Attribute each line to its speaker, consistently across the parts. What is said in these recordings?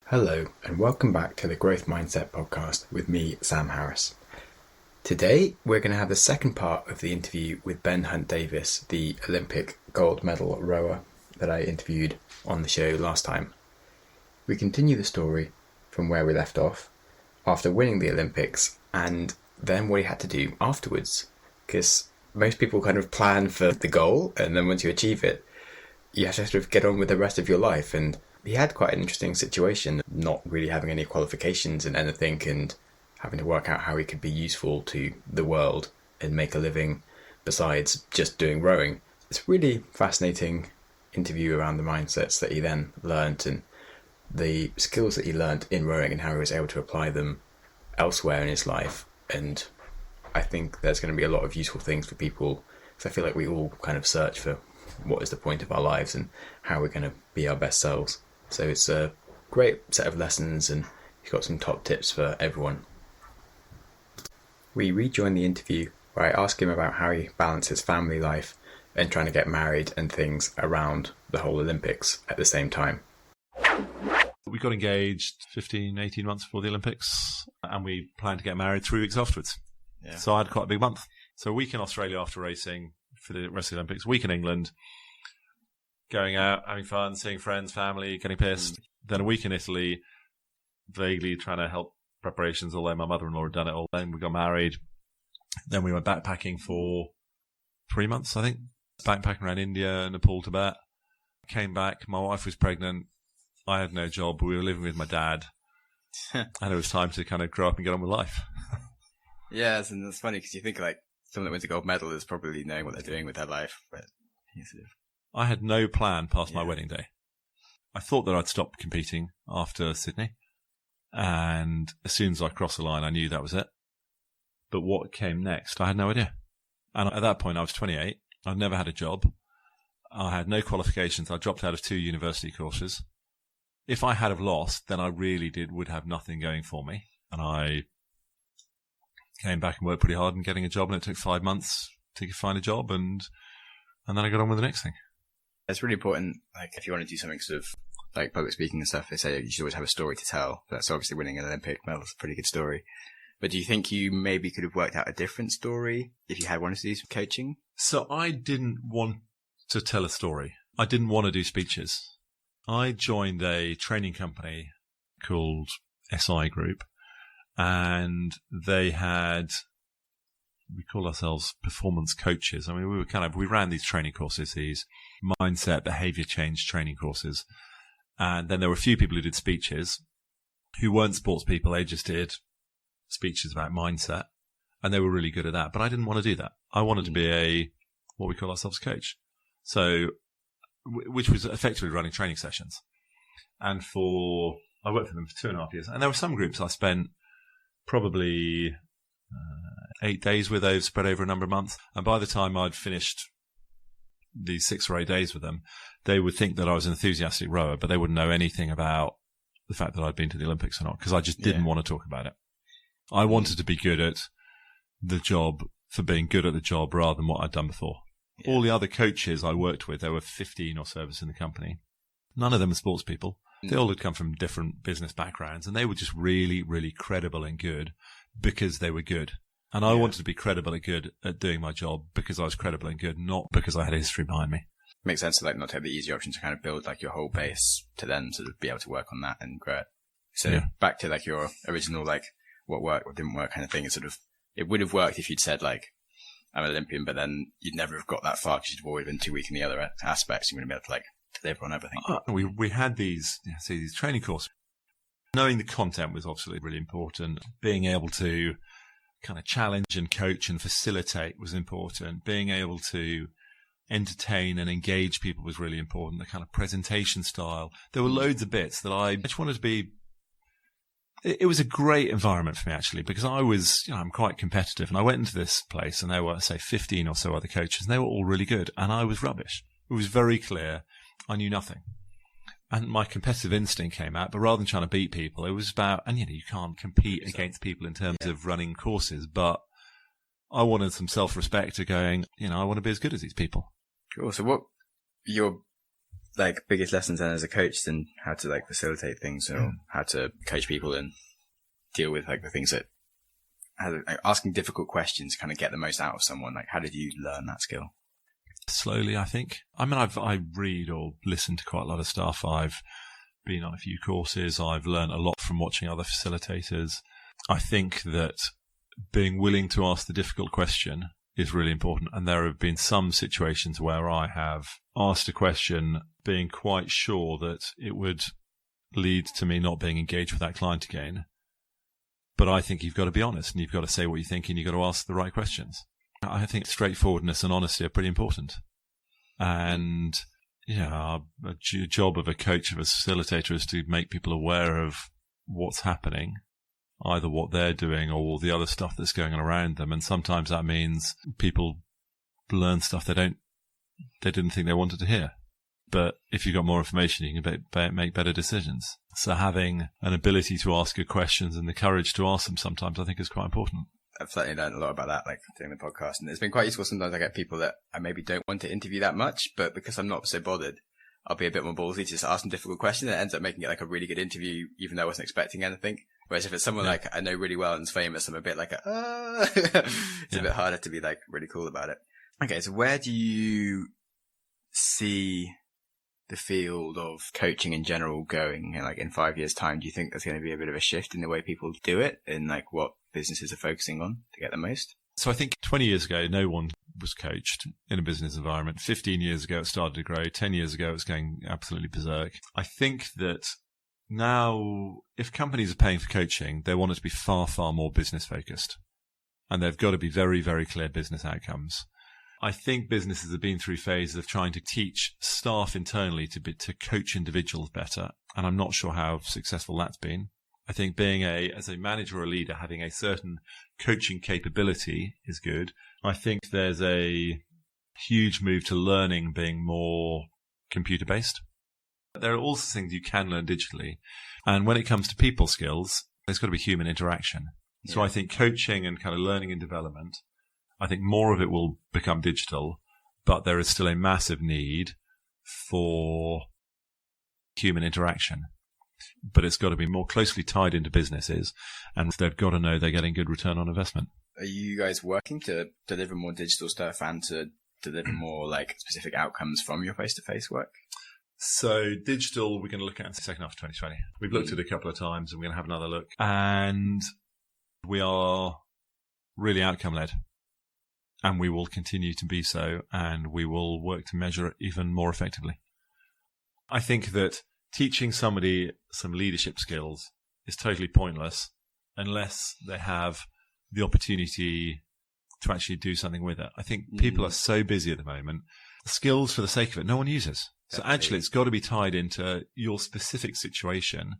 Speaker 1: Hello, and welcome back to the Growth Mindset podcast with me, Sam Harris. Today, we're going to have the second part of the interview with Ben Hunt-Davis, the Olympic gold medal rower that I interviewed on the show last time. We continue the story from where we left off, after winning the Olympics, and then what he had to do afterwards. Because most people kind of plan for the goal, and then once you achieve it, you have to sort of get on with the rest of your life. And he had quite an interesting situation, not really having any qualifications in anything and having to work out how he could be useful to the world and make a living besides just doing rowing. It's a really fascinating interview around the mindsets that he then learnt and the skills that he learnt in rowing and how he was able to apply them elsewhere in his life. And I think there's going to be a lot of useful things for people, because I feel like we all kind of search for what is the point of our lives and how we're going to be our best selves. So it's a great set of lessons, and he's got some top tips for everyone. We rejoin the interview where I ask him about how he balances family life and trying to get married and things around the whole Olympics at the same time.
Speaker 2: We got engaged 18 months before the Olympics, and we planned to get married 3 weeks afterwards. Yeah. So I had quite a big month. So a week in Australia after racing for the rest of the Olympics, a week in England, going out, having fun, seeing friends, family, getting pissed. Then a week in Italy, vaguely trying to help preparations, although my mother-in-law had done it all. Then we got married. Then we went backpacking for 3 months, I think. Backpacking around India, Nepal, Tibet. Came back. My wife was pregnant. I had no job. We were living with my dad. And it was time to kind of grow up and get on with life.
Speaker 3: Yeah, and it's funny because you think like someone that wins a gold medal is probably knowing what they're doing with their life. But
Speaker 2: I had no plan past my wedding day. I thought that I'd stop competing after Sydney. And as soon as I crossed the line, I knew that was it. But what came next, I had no idea. And at that point, I was 28. I'd never had a job. I had no qualifications. I dropped out of 2 university courses. If I had have lost, then I really would have nothing going for me. And I came back and worked pretty hard in getting a job, and it took 5 months to find a job, and then I got on with the next thing.
Speaker 3: It's really important, like, if you want to do something sort of like public speaking and stuff, they say you should always have a story to tell. That's obviously winning an Olympic medal is a pretty good story. But do you think you maybe could have worked out a different story if you had wanted to do some coaching?
Speaker 2: So I didn't want to tell a story. I didn't want to do speeches. I joined a training company called SI Group, and they had, we call ourselves performance coaches. I mean, we ran these training courses, these mindset, behavior change training courses. And then there were a few people who did speeches who weren't sports people. They just did speeches about mindset, and they were really good at that. But I didn't want to do that. I wanted to be what we call ourselves coach. So, which was effectively running training sessions. And I worked for them for 2.5 years. And there were some groups I spent probably 8 days with, those spread over a number of months. And by the time I'd finished these 6 or 8 days with them, they would think that I was an enthusiastic rower, but they wouldn't know anything about the fact that I'd been to the Olympics or not, because I just didn't want to talk about it. I wanted to be good at the job for being good at the job rather than what I'd done before. Yeah. All the other coaches I worked with, there were 15 or so of us in the company. None of them were sports people. They all had come from different business backgrounds, and they were just really, really credible and good because they were good. And I wanted to be credible and good at doing my job because I was credible and good, not because I had a history behind me.
Speaker 3: Makes sense to like not take the easy option to kind of build like your whole base to then sort of be able to work on that and grow it. So back to like your original like what worked, what didn't work kind of thing. Is sort of, it would have worked if you'd said like, I'm an Olympian, but then you'd never have got that far because you'd have always been too weak in the other aspects. You wouldn't be able to like deliver on everything.
Speaker 2: We had these training courses. Knowing the content was obviously really important. Being able to kind of challenge and coach and facilitate was important. Being able to entertain and engage people was really important. The kind of presentation style. There were loads of bits that I just wanted to be. It was a great environment for me, actually, because I was, I'm quite competitive, and I went into this place and there were, say, 15 or so other coaches, and they were all really good, and I was rubbish. It was very clear I knew nothing. And my competitive instinct came out, but rather than trying to beat people, it was about, and you can't compete against people in terms of running courses, but I wanted some self-respect to going, I want to be as good as these people.
Speaker 3: Cool. So what your like biggest lessons then as a coach than how to like facilitate things or how to coach people and deal with like the things that asking difficult questions to kind of get the most out of someone? Like, how did you learn that skill?
Speaker 2: Slowly, I think. I mean, I read or listen to quite a lot of stuff. I've been on a few courses. I've learned a lot from watching other facilitators. I think that being willing to ask the difficult question is really important. And there have been some situations where I have asked a question being quite sure that it would lead to me not being engaged with that client again. But I think you've got to be honest and you've got to say what you think and you've got to ask the right questions. I think straightforwardness and honesty are pretty important. And, a job of a coach, of a facilitator is to make people aware of what's happening, either what they're doing or all the other stuff that's going on around them. And sometimes that means people learn stuff they didn't think they wanted to hear. But if you've got more information, you can make better decisions. So having an ability to ask good questions and the courage to ask them sometimes, I think, is quite important.
Speaker 3: I've certainly learned a lot about that, like doing the podcast, and it's been quite useful. Sometimes I get people that I maybe don't want to interview that much, but because I'm not so bothered, I'll be a bit more ballsy to just ask them difficult questions, and it ends up making it like a really good interview, even though I wasn't expecting anything. Whereas if it's someone like I know really well and is famous, I'm a bit like, it's a bit harder to be like really cool about it. Okay, so where do you see the field of coaching in general going? And like in 5 years' time, do you think there's going to be a bit of a shift in the way people do it, in like what businesses are focusing on to get the most?
Speaker 2: So I think 20 years ago, no one was coached in a business environment. 15 years ago, it started to grow. 10 years ago, it was going absolutely berserk. I think that now, if companies are paying for coaching, they want it to be far, far more business focused. And they've got to be very, very clear business outcomes. I think businesses have been through phases of trying to teach staff internally to coach individuals better. And I'm not sure how successful that's been. I think being as a manager or a leader, having a certain coaching capability is good. I think there's a huge move to learning being more computer-based. There are also things you can learn digitally. And when it comes to people skills, there's got to be human interaction. Yeah. So I think coaching and kind of learning and development, I think more of it will become digital, but there is still a massive need for human interaction. But it's got to be more closely tied into businesses, and they've got to know they're getting good return on investment.
Speaker 3: Are you guys working to deliver more digital stuff and to deliver more like specific outcomes from your face-to-face work?
Speaker 2: So digital, we're going to look at in the second half of 2020. We've looked at it a couple of times, and we're going to have another look. And we are really outcome-led, and we will continue to be so, and we will work to measure it even more effectively. I think that teaching somebody some leadership skills is totally pointless unless they have the opportunity to actually do something with it. I think people are so busy at the moment. Skills for the sake of it, no one uses. So actually, it's got to be tied into your specific situation.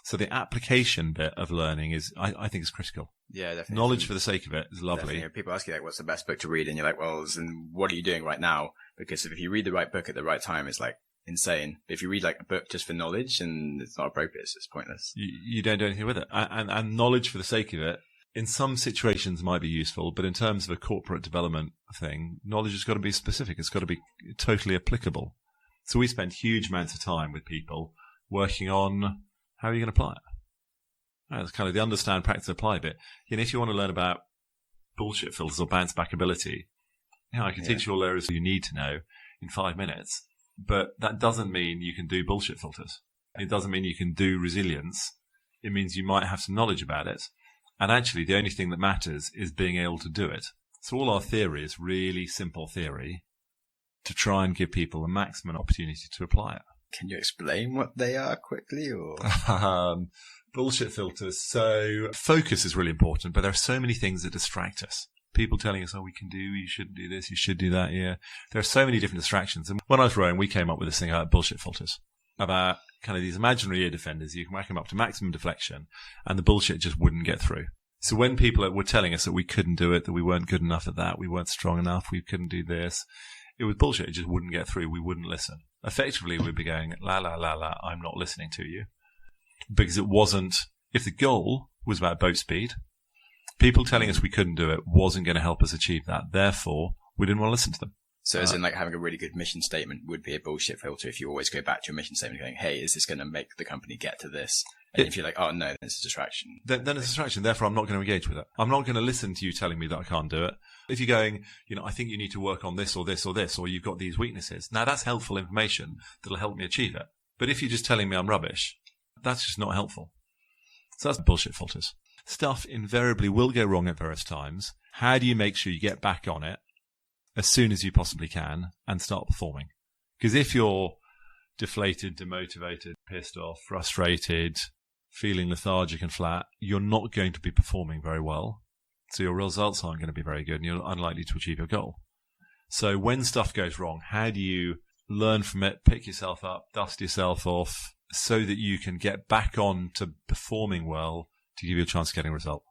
Speaker 2: So the application bit of learning is, I think, is critical.
Speaker 3: Yeah, definitely.
Speaker 2: Knowledge for the sake of it is lovely.
Speaker 3: Definitely. People ask you, like, what's the best book to read? And you're like, well, what are you doing right now? Because if you read the right book at the right time, it's like insane. But if you read like a book just for knowledge and it's not appropriate, it's just pointless.
Speaker 2: You don't do anything with it. And knowledge for the sake of it, in some situations might be useful, but in terms of a corporate development thing, knowledge has got to be specific. It's got to be totally applicable. So we spend huge amounts of time with people working on how are you going to apply it. That's kind of the understand, practice, apply bit. If you want to learn about bullshit filters or bounce back ability, I can teach you all areas you need to know in 5 minutes. But that doesn't mean you can do bullshit filters. It doesn't mean you can do resilience. It means you might have some knowledge about it. And actually, the only thing that matters is being able to do it. So all our theory is really simple theory to try and give people the maximum opportunity to apply it.
Speaker 3: Can you explain what they are quickly? Or
Speaker 2: bullshit filters. So focus is really important, but there are so many things that distract us. People telling us, you shouldn't do this, you should do that. Yeah. There are so many different distractions. And when I was rowing, we came up with this thing about bullshit filters, about kind of these imaginary ear defenders. You can whack them up to maximum deflection and the bullshit just wouldn't get through. So when people were telling us that we couldn't do it, that we weren't good enough at that, we weren't strong enough, we couldn't do this, it was bullshit. It just wouldn't get through. We wouldn't listen. Effectively, we'd be going, la, la, la, la, I'm not listening to you. Because it wasn't, if the goal was about boat speed, people telling us we couldn't do it wasn't going to help us achieve that. Therefore, we didn't want to listen to them.
Speaker 3: So as in like having a really good mission statement would be a bullshit filter if you always go back to your mission statement going, hey, is this going to make the company get to this? And if you're like, oh no, then it's a distraction.
Speaker 2: Then it's a distraction. Therefore, I'm not going to engage with it. I'm not going to listen to you telling me that I can't do it. If you're going, I think you need to work on this or this or this, or you've got these weaknesses. Now that's helpful information that'll help me achieve it. But if you're just telling me I'm rubbish, that's just not helpful. So that's bullshit filters. Stuff invariably will go wrong at various times. How do you make sure you get back on it as soon as you possibly can and start performing? Because if you're deflated, demotivated, pissed off, frustrated, feeling lethargic and flat, you're not going to be performing very well. So your results aren't going to be very good and you're unlikely to achieve your goal. So when stuff goes wrong, how do you learn from it, pick yourself up, dust yourself off so that you can get back on to performing well to give you a chance of getting a result?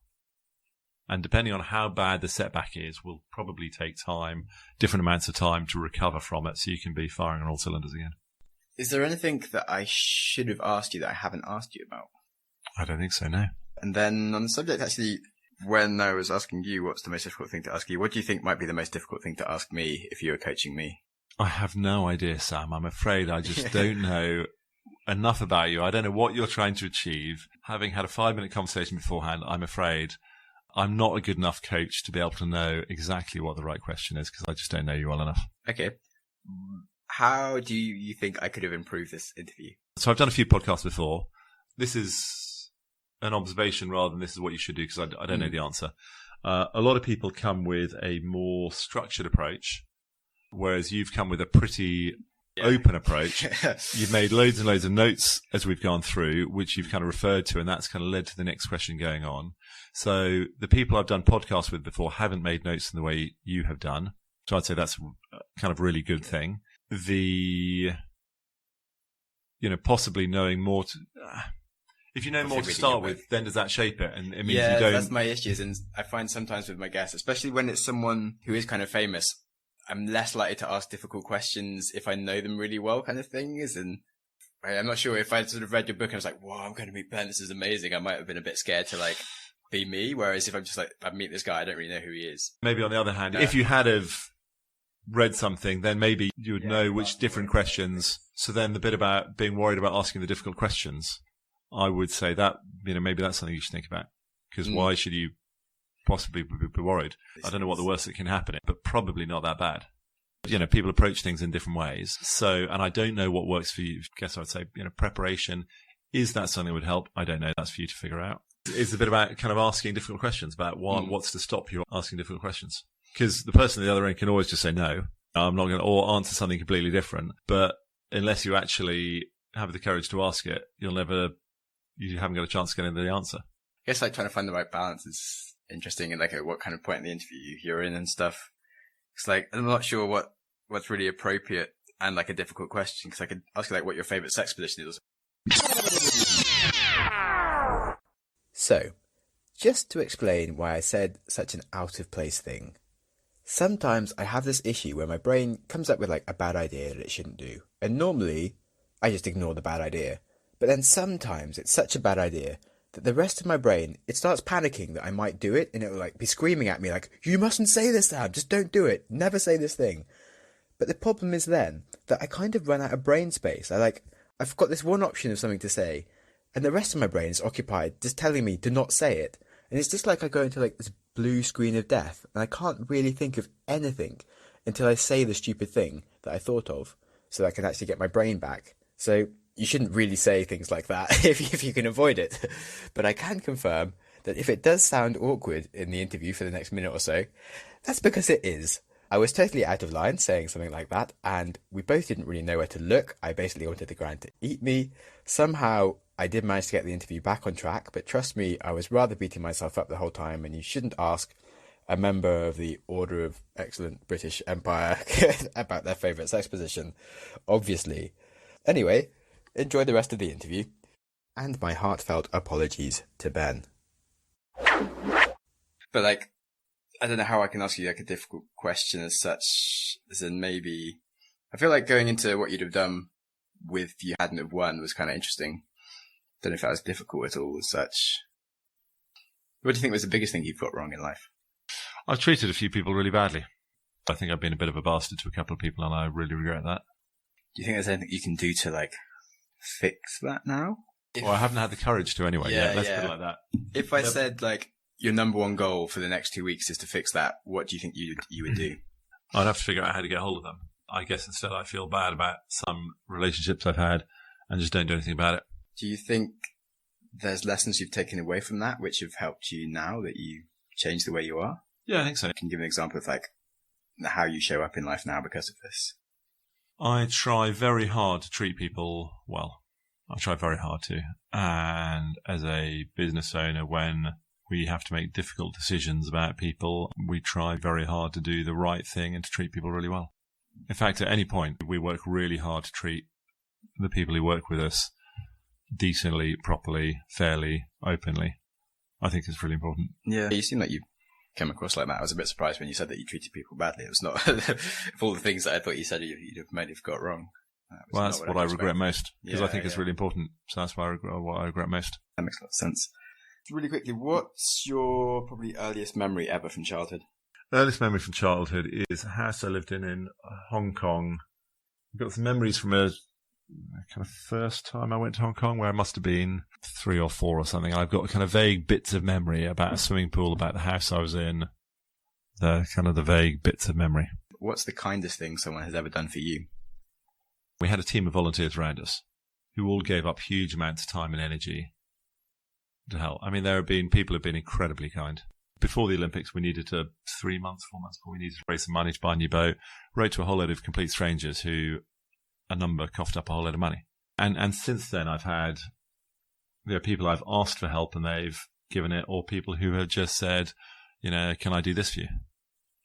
Speaker 2: And depending on how bad the setback is, will probably take time, different amounts of time to recover from it so you can be firing on all cylinders again.
Speaker 3: Is there anything that I should have asked you that I haven't asked you about?
Speaker 2: I don't think so, no.
Speaker 3: And then on the subject, actually, when I was asking you what's the most difficult thing to ask you, what do you think might be the most difficult thing to ask me if you were coaching me?
Speaker 2: I have no idea, Sam. I'm afraid I just don't know enough about you. I don't know what you're trying to achieve. Having had a 5-minute conversation beforehand, I'm afraid I'm not a good enough coach to be able to know exactly what the right question is because I just don't know you well enough.
Speaker 3: Okay. How do you think I could have improved this interview?
Speaker 2: So I've done a few podcasts before. This is an observation rather than this is what you should do because I don't know the answer. A lot of people come with a more structured approach, whereas you've come with a pretty open approach. You've made loads and loads of notes as we've gone through, which you've kind of referred to, and that's kind of led to the next question going on. So the people I've done podcasts with before haven't made notes in the way you have done. So I'd say that's kind of a really good thing. Possibly knowing more if you know more to start with, then does that shape it? And it means you don't.
Speaker 3: That's my issues. And I find sometimes with my guests, especially when it's someone who is kind of famous, I'm less likely to ask difficult questions if I know them really well, kind of things. And I'm not sure if I sort of read your book and I was like, wow, I'm going to meet Ben. This is amazing. I might have been a bit scared to like be me. Whereas if I'm just like, I meet this guy, I don't really know who he is.
Speaker 2: Maybe on the other hand, if you had have read something, then maybe you would know which different questions. So then the bit about being worried about asking the difficult questions, I would say that, maybe that's something you should think about. Because why should you possibly be worried? I don't know what the worst that can happen is, but probably not that bad. People approach things in different ways. So, and I don't know what works for you. I guess I would say, preparation. Is that something that would help? I don't know. That's for you to figure out. It's a bit about kind of asking difficult questions about what's to stop you asking difficult questions. Because the person at the other end can always just say no. I'm not going to, or answer something completely different. But unless you actually have the courage to ask it, you haven't got a chance of getting the answer.
Speaker 3: I guess like trying to find the right balance is interesting and like at what kind of point in the interview you're in and stuff. It's like, I'm not sure what's really appropriate and like a difficult question because I could ask you like what your favorite sex position is.
Speaker 1: So, just to explain why I said such an out of place thing. Sometimes I have this issue where my brain comes up with like a bad idea that it shouldn't do. And normally I just ignore the bad idea. But then sometimes it's such a bad idea that the rest of my brain, it starts panicking that I might do it, and it will like be screaming at me like, you mustn't say this, Sam, just don't do it, never say this thing. But the problem is then that I kind of run out of brain space. I've got this one option of something to say, and the rest of my brain is occupied just telling me to not say it. And it's just like I go into like this blue screen of death, and I can't really think of anything until I say the stupid thing that I thought of, so that I can actually get my brain back. So you shouldn't really say things like that if you can avoid it. But I can confirm that if it does sound awkward in the interview for the next minute or so, that's because it is. I was totally out of line saying something like that, and we both didn't really know where to look. I basically wanted the ground to eat me. Somehow I did manage to get the interview back on track, but trust me, I was rather beating myself up the whole time, and you shouldn't ask a member of the Order of Excellent British Empire about their favourite sex position, obviously. Anyway, enjoy the rest of the interview, and my heartfelt apologies to Ben.
Speaker 3: But like, I don't know how I can ask you like a difficult question as such, as in maybe, I feel like going into what you'd have done with you hadn't have won was kind of interesting. Don't know if that was difficult at all as such. What do you think was the biggest thing you've got wrong in life?
Speaker 2: I've treated a few people really badly. I think I've been a bit of a bastard to a couple of people, and I really regret that.
Speaker 3: Do you think there's anything you can do to like fix that now?
Speaker 2: Well, I haven't had the courage to anyway.
Speaker 3: Yeah,
Speaker 2: yet. Let's
Speaker 3: yeah.
Speaker 2: put it like that.
Speaker 3: If I said like your number one goal for the next 2 weeks is to fix that, what do you think you would do?
Speaker 2: I'd have to figure out how to get hold of them. I guess instead I feel bad about some relationships I've had and just don't do anything about it.
Speaker 3: Do you think there's lessons you've taken away from that which have helped you now that you changed the way you are?
Speaker 2: Yeah, I think so.
Speaker 3: Can you give an example of like how you show up in life now because of this?
Speaker 2: I try very hard to treat people well. I try very hard to. And as a business owner, when we have to make difficult decisions about people, we try very hard to do the right thing and to treat people really well. In fact, at any point, we work really hard to treat the people who work with us decently, properly, fairly, openly. I think it's really important.
Speaker 3: Yeah. You seem like you came across like that. I was a bit surprised when you said that you treated people badly. It was not of all the things that I thought you said you'd have got wrong.
Speaker 2: Well, that's what I regret most, because I think it's
Speaker 3: yeah.
Speaker 2: really important. So that's what I regret most.
Speaker 3: That makes a lot of sense. Really quickly, what's your probably earliest memory ever from childhood?
Speaker 2: Earliest memory from childhood is a house I lived in Hong Kong. I've got some memories from a kind of first time I went to Hong Kong, where I must have been 3 or 4 or something. I've got kind of vague bits of memory about a swimming pool, about the house I was in, the vague bits of memory.
Speaker 3: What's the kindest thing someone has ever done for you?
Speaker 2: We had a team of volunteers around us who all gave up huge amounts of time and energy to help. I mean, people have been incredibly kind. Before the Olympics, we needed 4 months before we needed to raise some money to buy a new boat. Wrote to a whole load of complete strangers who a number coughed up a whole load of money. And since then, I've had people I've asked for help and they've given it, or people who have just said, can I do this for you?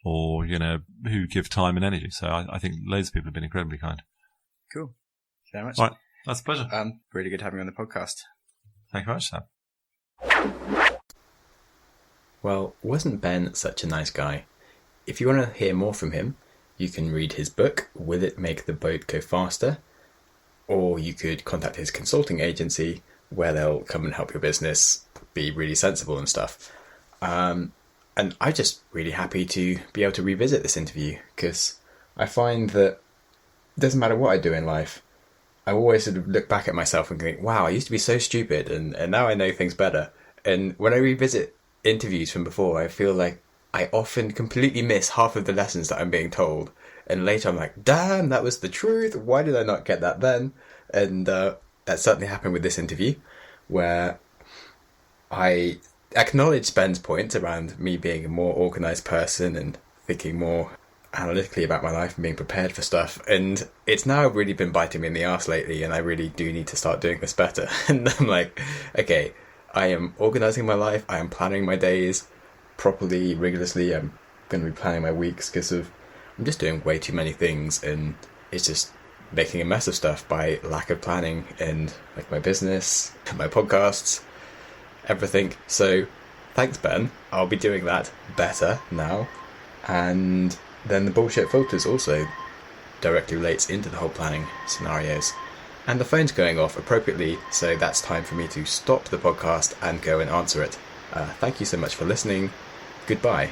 Speaker 2: Or, who give time and energy. So I think loads of people have been incredibly kind.
Speaker 3: Cool. Thank you very much.
Speaker 2: Right. That's a pleasure.
Speaker 3: Really good having you on the podcast.
Speaker 2: Thank you very much, Sam.
Speaker 1: Well, wasn't Ben such a nice guy? If you want to hear more from him, you can read his book, Will It Make the Boat Go Faster? Or you could contact his consulting agency, where they'll come and help your business be really sensible and stuff. And I'm just really happy to be able to revisit this interview, because I find that it doesn't matter what I do in life, I always sort of look back at myself and think, wow, I used to be so stupid, and now I know things better. And when I revisit interviews from before, I feel like I often completely miss half of the lessons that I'm being told. And later I'm like, damn, that was the truth. Why did I not get that then? And that certainly happened with this interview, where I acknowledged Ben's point around me being a more organised person and thinking more analytically about my life and being prepared for stuff. And it's now really been biting me in the arse lately, and I really do need to start doing this better. And I'm like, okay, I am organising my life. I am planning my days properly, rigorously. I'm going to be planning my weeks, because I'm just doing way too many things, and it's just making a mess of stuff by lack of planning in like my business, my podcasts, everything. So thanks, Ben. I'll be doing that better now. And then the bullshit filters also directly relates into the whole planning scenarios. And the phone's going off appropriately, so that's time for me to stop the podcast and go and answer it. Thank you so much for listening. Goodbye.